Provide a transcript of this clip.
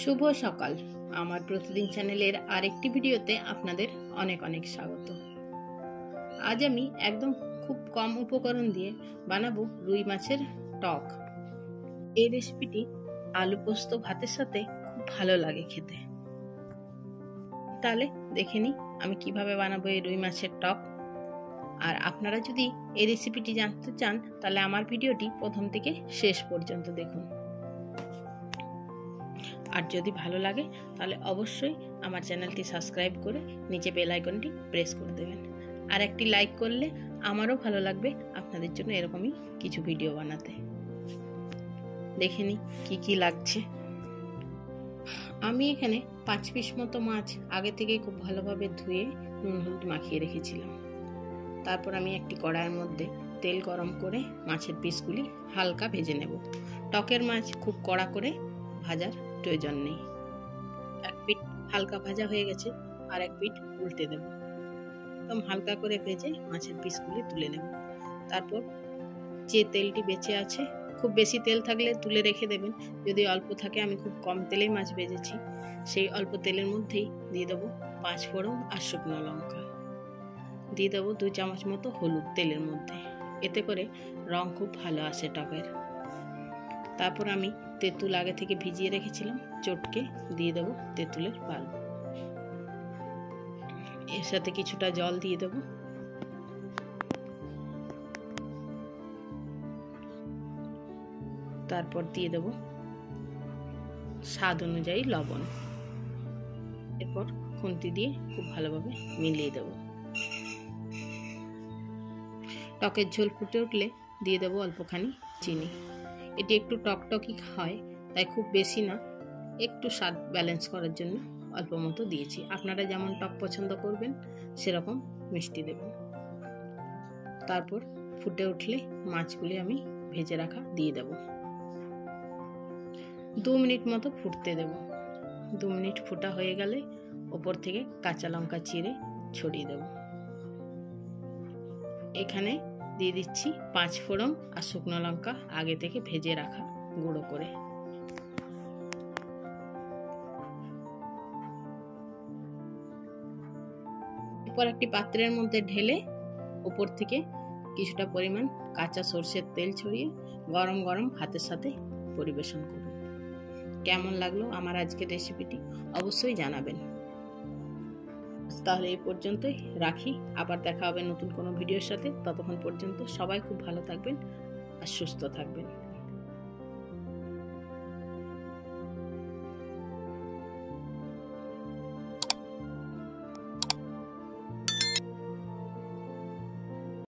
শুভ সকাল। আমার প্রতিদিন চ্যানেলের আরেকটি ভিডিওতে আপনাদের অনেক অনেক স্বাগত। আজ আমি একদম খুব কম উপকরণ দিয়ে বানাবো রুই মাছের টক। এই রেসিপিটি আলু পোস্ত ভাতের সাথে খুব ভালো লাগে খেতে। তাহলে দেখে নিই আমি কিভাবে বানাবো এই রুই মাছের টক। আর আপনারা যদি এই রেসিপিটি জানতে চান তাহলে আমার ভিডিওটি প্রথম থেকে শেষ পর্যন্ত দেখুন। আর যদি ভালো লাগে তাহলে অবশ্যই আমার চ্যানেলটি সাবস্ক্রাইব করে নিচে বেল আইকনটি প্রেস করে দেবেন। আর একটি লাইক করলে আমারও ভালো লাগবে আপনাদের জন্য এরকমই কিছু ভিডিও বানাতে। দেখে নিই কি কি লাগছে। আমি এখানে 5 পিস মতো মাছ আগে থেকে খুব ভালোভাবে ধুয়ে নুন হলুদ মাখিয়ে রেখেছিলাম। তারপর আমি একটি কড়াইয়ের মধ্যে তেল গরম করে মাছের পিসগুলি হালকা ভেজে নেব। টকের মাছ খুব কড়া করে ভাজার প্রয়োজন নেই। এক পিঠ হালকা ভাজা হয়ে গেছে, আর এক পিঠ উল্টে দেব। একদম হালকা করে ভেজে মাছের পিসগুলি তুলে নেব। তারপর যে তেলটি বেঁচে আছে, খুব বেশি তেল থাকলে তুলে রেখে দেবেন, যদি অল্প থাকে, আমি খুব কম তেলেই মাছ ভেজেছি, সেই অল্প তেলের মধ্যেই দিয়ে দেবো 5 ফোড়ন আর শুকনো লঙ্কা। দিয়ে দেবো 2 চামচ মতো হলুদ তেলের মধ্যে, এতে করে রং খুব ভালো আসে টকের। তারপর আমি তেঁতুল আগে থেকে ভিজিয়ে রেখেছিলাম, চটকে দিয়ে দেবো তেঁতুলের পাল। এর সাথে কিছুটা জল দিয়ে দেবো। তারপর দিয়ে দেবো স্বাদ অনুযায়ী লবণ। এরপর খুন্তি দিয়ে খুব ভালোভাবে মিলিয়ে দেবো। টকের ঝোল ফুটে উঠলে দিয়ে দেবো অল্পখানি চিনি। এটি একটু টকটকি হয়, তাই খুব বেশি না, একটু স্বাদ ব্যালেন্স করার জন্য অল্প মতো দিয়েছি। আপনারা যেমন টক পছন্দ করবেন সেরকম মিষ্টি দেবেন। তারপর ফুটে উঠলে মাছগুলি আমি ভেজে রাখা দিয়ে দেব। 2 মিনিট মতো ফুটতে দেব। 2 মিনিট ফোটা হয়ে গেলে ওপর থেকে কাঁচা লঙ্কা চিড়ে ছড়িয়ে দেব। এখানে দিয়ে দিচ্ছি 5 ফোড়ন আর শুকনো লঙ্কা আগে থেকে ভেজে রাখা গুঁড়ো করে। এরপর একটি পাত্রের মধ্যে ঢেলে উপর থেকে কিছুটা পরিমাণ কাঁচা সরষের তেল ছড়িয়ে গরম গরম ভাতের সাথে পরিবেশন করুন। কেমন লাগলো আমার আজকের রেসিপিটি অবশ্যই জানাবেন। তাহলে এই পর্যন্তই রাখি, আবার দেখা হবে নতুন কোনো ভিডিওর সাথে। ততক্ষণ পর্যন্ত সবাই খুব ভালো থাকবেন আর সুস্থ থাকবেন।